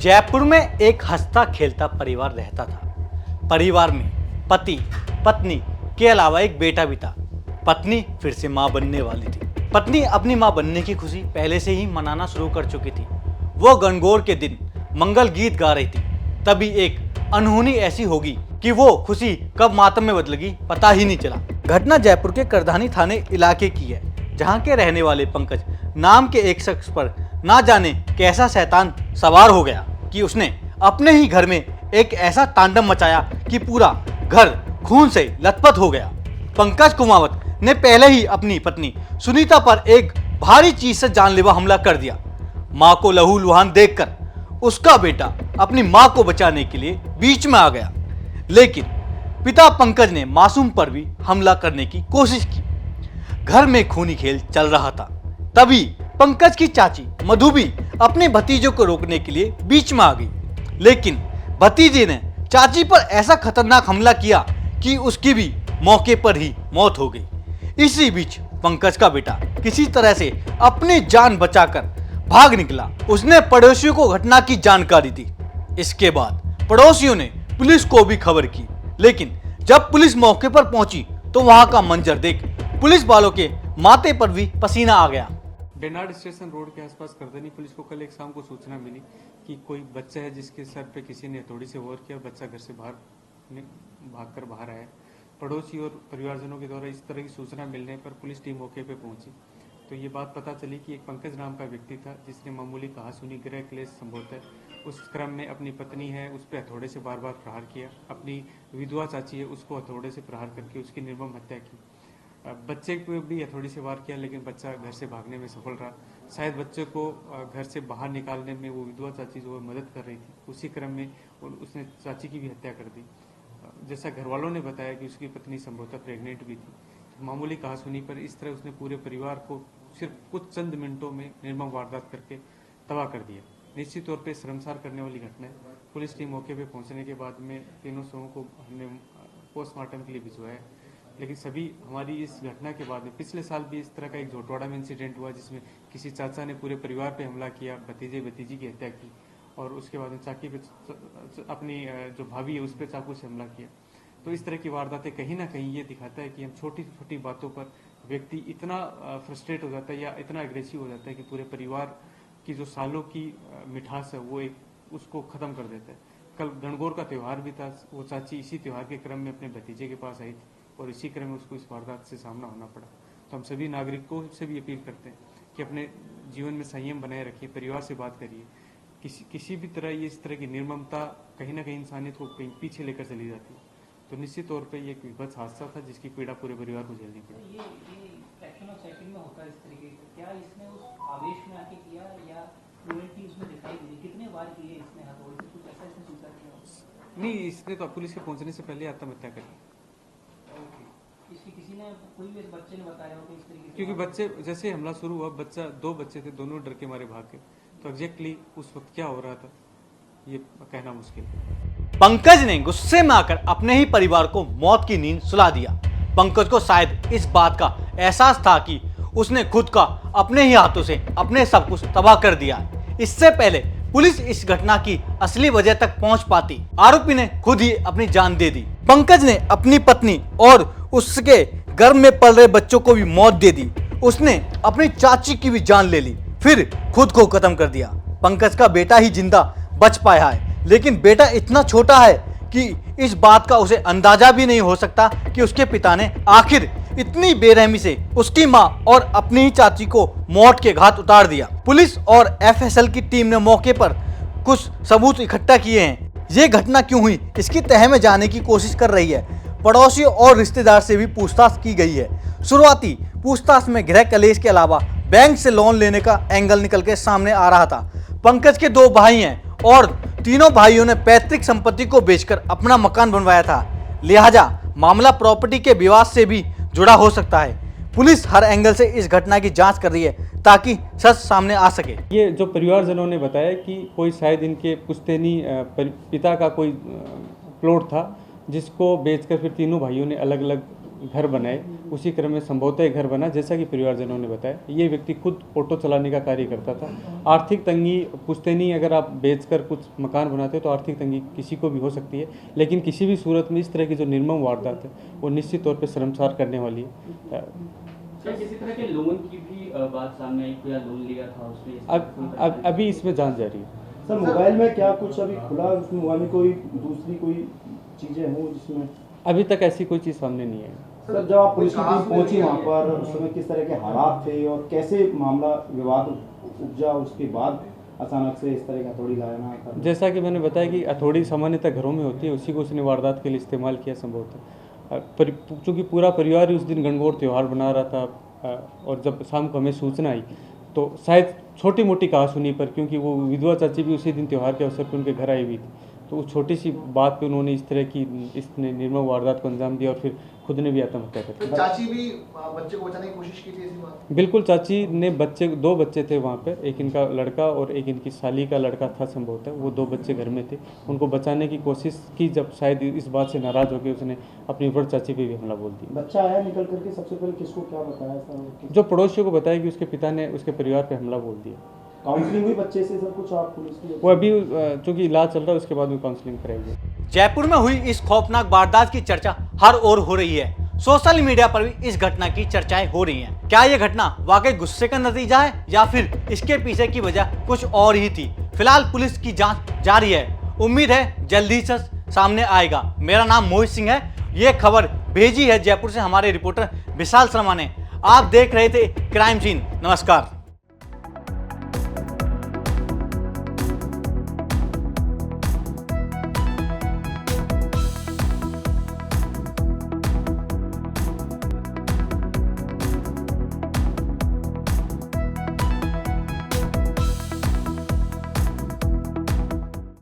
जयपुर में एक हंसता खेलता परिवार रहता था। परिवार में पति पत्नी के अलावा एक बेटा भी था। पत्नी फिर से मां बनने वाली थी। पत्नी अपनी मां बनने की खुशी पहले से ही मनाना शुरू कर चुकी थी। वो गणगौर के दिन मंगल गीत गा रही थी। तभी एक अनहोनी ऐसी होगी कि वो खुशी कब मातम में बदलेगी पता ही नहीं चला। घटना जयपुर के करधानी थाने इलाके की है, जहां के रहने वाले पंकज नाम के एक शख्स पर ना जाने कैसा शैतान सवार हो गया कि उसने अपने ही घर में एक ऐसा तांडव मचाया कि पूरा घर खून से लथपथ हो गया। पंकज कुमावत ने पहले ही अपनी पत्नी सुनीता पर एक भारी चीज से जानलेवा हमला कर दिया। मां को लहूलुहान देखकर उसका बेटा अपनी मां को बचाने के लिए बीच में आ गया, लेकिन पिता पंकज ने मासूम पर भी हमला करने की कोशिश की। घर में खूनी खेल चल रहा था। तभी पंकज की चाची मधु भी अपने भतीजों को रोकने के लिए बीच में आ गई, लेकिन भतीजे ने चाची पर ऐसा खतरनाक हमला किया कि उसकी भी मौके पर ही मौत हो गई। इसी बीच पंकज का बेटा किसी तरह से अपनी जान बचाकर भाग निकला। उसने पड़ोसियों को घटना की जानकारी दी। इसके बाद पड़ोसियों ने पुलिस को भी खबर की, लेकिन जब पुलिस मौके पर पहुंची तो वहां का मंजर देख पुलिस वालों के माथे पर भी पसीना आ गया। बेनाड स्टेशन रोड के आसपास करधनी पुलिस को कल एक शाम को सूचना मिली कि कोई बच्चा है जिसके सर पे किसी ने हथौड़ी से वार किया। बच्चा घर से भागकर बाहर आया। पड़ोसी और परिवारजनों के द्वारा इस तरह की सूचना मिलने पर पुलिस टीम मौके पे पहुंची तो ये बात पता चली कि एक पंकज नाम का व्यक्ति था जिसने मामूली कहासुनी गृह क्लेश संभवतः उस क्रम में अपनी पत्नी है उस पर हथौड़े से बार बार प्रहार किया। अपनी विधवा चाची है उसको हथौड़े से प्रहार करके उसकी निर्मम हत्या की। बच्चे को भी हथौड़ी से वार किया, लेकिन बच्चा घर से भागने में सफल रहा। शायद बच्चे को घर से बाहर निकालने में वो विधवा चाची जो है मदद कर रही थी। उसी क्रम में उसने चाची की भी हत्या कर दी। जैसा घर वालों ने बताया कि उसकी पत्नी संभवतः प्रेग्नेंट भी थी। तो मामूली कहासुनी पर इस तरह उसने पूरे परिवार को सिर्फ कुछ चंद मिनटों में निर्मम वारदात करके तबाह कर दिया। निश्चित तौर पर शर्मसार करने वाली घटना है। पुलिस टीम मौके पर पहुंचने के बाद में तीनों शवों को हमने पोस्टमार्टम के लिए भिजवाया, लेकिन सभी हमारी इस घटना के बाद में पिछले साल भी इस तरह का एक झोटवाड़ा में इंसिडेंट हुआ जिसमें किसी चाचा ने पूरे परिवार पे हमला किया, भतीजे भतीजी की हत्या की और उसके बाद में चाकी पे अपनी जो भाभी है उस पर चाकू से हमला किया। तो इस तरह की वारदातें कहीं ना कहीं ये दिखाता है कि हम छोटी छोटी बातों पर व्यक्ति इतना फ्रस्ट्रेट हो जाता है या इतना एग्रेसिव हो जाता है कि पूरे परिवार की जो सालों की मिठास है वो एक उसको ख़त्म कर देता है। कल गणगौर का त्यौहार भी था। वो चाची इसी त्यौहार के क्रम में अपने भतीजे के पास आई थी और इसी क्रम में उसको इस वारदात से सामना होना पड़ा। तो हम सभी नागरिकों से भी अपील करते हैं कि अपने जीवन में संयम बनाए रखिए, परिवार से बात करिए। किसी भी तरह ये इस तरह की निर्ममता कहीं ना कहीं इंसानियत को कहीं पीछे लेकर चली जाती है। तो निश्चित तौर पे ये एक विभत्स हादसा था जिसकी पीड़ा पूरे परिवार को झेलनी पड़ी। ये एक्शन ऑफ सेकंड में होता है इस तरीके से, क्या इसने उस आवेश में आके किया या क्रूरटी उसमें दिखाई दी? कितने बार किए इसने हथौड़े से, कुछ ऐसा इसने सोचा किया? नहीं, इसने तो पुलिस के पहुंचने से पहले आत्महत्या करी। किसी ने कोई भी बच्चे ने बताया हो कि इस तरीके से? क्योंकि बच्चे जैसे हमला शुरू हुआ, दो बच्चे थे, दोनों डर के मारे भाग गए। तो एग्जैक्टली उस वक्त क्या हो रहा था ये कहना मुश्किल है। पंकज ने गुस्से में आकर अपने ही परिवार को मौत की नींद सुला दिया। पंकज को शायद इस बात का एहसास था कि उसने खुद का अपने ही हाथों से अपने सब कुछ तबाह कर दिया। इससे पहले पुलिस इस घटना की असली वजह तक पहुंच पाती, आरोपी ने खुद ही अपनी जान दे दी। पंकज ने अपनी पत्नी और उसके गर्भ में पल रहे बच्चों को भी मौत दे दी। उसने अपनी चाची की भी जान ले ली, फिर खुद को खत्म कर दिया। पंकज का बेटा ही जिंदा बच पाया है, लेकिन बेटा इतना छोटा है कि इस बात का उसे अंदाजा भी नहीं हो सकता कि उसके पिता ने आखिर इतनी बेरहमी से उसकी मां और अपनी ही चाची को मौत के घाट उतार दिया। पुलिस और एफएसएल की टीम ने मौके पर कुछ सबूत इकट्ठा किए हैं। ये घटना क्यों हुई इसकी तह में जाने की कोशिश कर रही है। पड़ोसियों और रिश्तेदार से भी पूछताछ की गई है। शुरुआती पूछताछ में गृह कलेश के अलावा बैंक से लोन लेने का एंगल निकल के सामने आ रहा था। पंकज के 2 भाई हैं और तीनों भाइयों ने पैतृक संपत्ति को बेचकर अपना मकान बनवाया था, लिहाजा मामला प्रॉपर्टी के विवाद से भी जुड़ा हो सकता है। पुलिस हर एंगल से इस घटना की जांच कर रही है ताकि सच सामने आ सके। ये जो परिवारजनों ने बताया कि कोई शायद इनके पुश्तैनी पिता का कोई प्लॉट था जिसको बेचकर फिर तीनों भाइयों ने अलग अलग घर बनाए। उसी क्रम में संभवतः एक घर बना, जैसा कि परिवारजनों ने बताया। ये व्यक्ति खुद ऑटो चलाने का कार्य करता था। आर्थिक तंगी पुश्तैनी, अगर आप बेचकर कुछ मकान बनाते हो तो आर्थिक तंगी किसी को भी हो सकती है, लेकिन किसी भी सूरत में इस तरह की जो निर्मम वारदात है वो निश्चित तौर पर शर्मसार करने वाली है। क्या किसी तरह के लोन की भी बात सामने आई, कोई लोन लिया था उसने? अब अभी इसमें जांच जारी है। सर मोबाइल में क्या कुछ अभी खुला, उसमें मोबाइल में कोई दूसरी कोई चीज़ें हों जिसमें? अभी तक ऐसी कोई चीज़ सामने नहीं है। सर जब आप पुलिस की टीम पहुंची वहां पर, उस समय किस तरह के हालात थे और कैसे मामला विवाद उपजा, उसके बाद अचानक से इस तरह का हथौड़ी लाना था? जैसा कि मैंने बताया कि हथौड़ी सामान्यतः घरों में होती है, उसी को उसने वारदात के लिए इस्तेमाल किया संभवतः। चूँकि पूरा परिवार उस दिन गणगौर त्यौहार बना रहा था और जब शाम को हमें सूचना आई तो शायद छोटी मोटी कहासुनी पर, क्योंकि वो विधवा चाची भी उसी दिन त्यौहार के अवसर पर उनके घर आई हुई थी, तो उस छोटी सी बात पे उन्होंने इस तरह की इसने निर्मम वारदात को अंजाम दिया और फिर खुद ने भी आत्महत्या कर ली। चाची भी बच्चे को बचाने की कोशिश की थी, ऐसी बात? बिल्कुल, चाची ने दो बच्चे थे वहाँ पे, एक इनका लड़का और एक इनकी साली का लड़का था संभवतः। वो 2 बच्चे घर में थे, उनको बचाने की कोशिश की, जब शायद इस बात से नाराज़ होकर उसने अपनी बड़ चाची पे भी हमला बोल दिया। बच्चा आया निकल करके, सबसे पहले किसको क्या बताया सर? जो पड़ोसियों को बताया कि उसके पिता ने उसके परिवार पर हमला बोल दिया। काउंसलिंग हुई बच्चे से सब कुछ आप पुलिस की? वो अभी चूँकि इलाज चल रहा है, उसके बाद में काउंसलिंग कराएगी। जयपुर में हुई इस खौफनाक वारदात की चर्चा हर ओर हो रही है। सोशल मीडिया पर भी इस घटना की चर्चाएं हो रही हैं। क्या यह घटना वाकई गुस्से का नतीजा है या फिर इसके पीछे की वजह कुछ और ही थी? फिलहाल पुलिस की जांच जारी है। उम्मीद है जल्दी से सामने आएगा। मेरा नाम मोहित सिंह है। ये खबर भेजी है जयपुर से हमारे रिपोर्टर विशाल शर्मा ने। आप देख रहे थे क्राइम सीन। नमस्कार।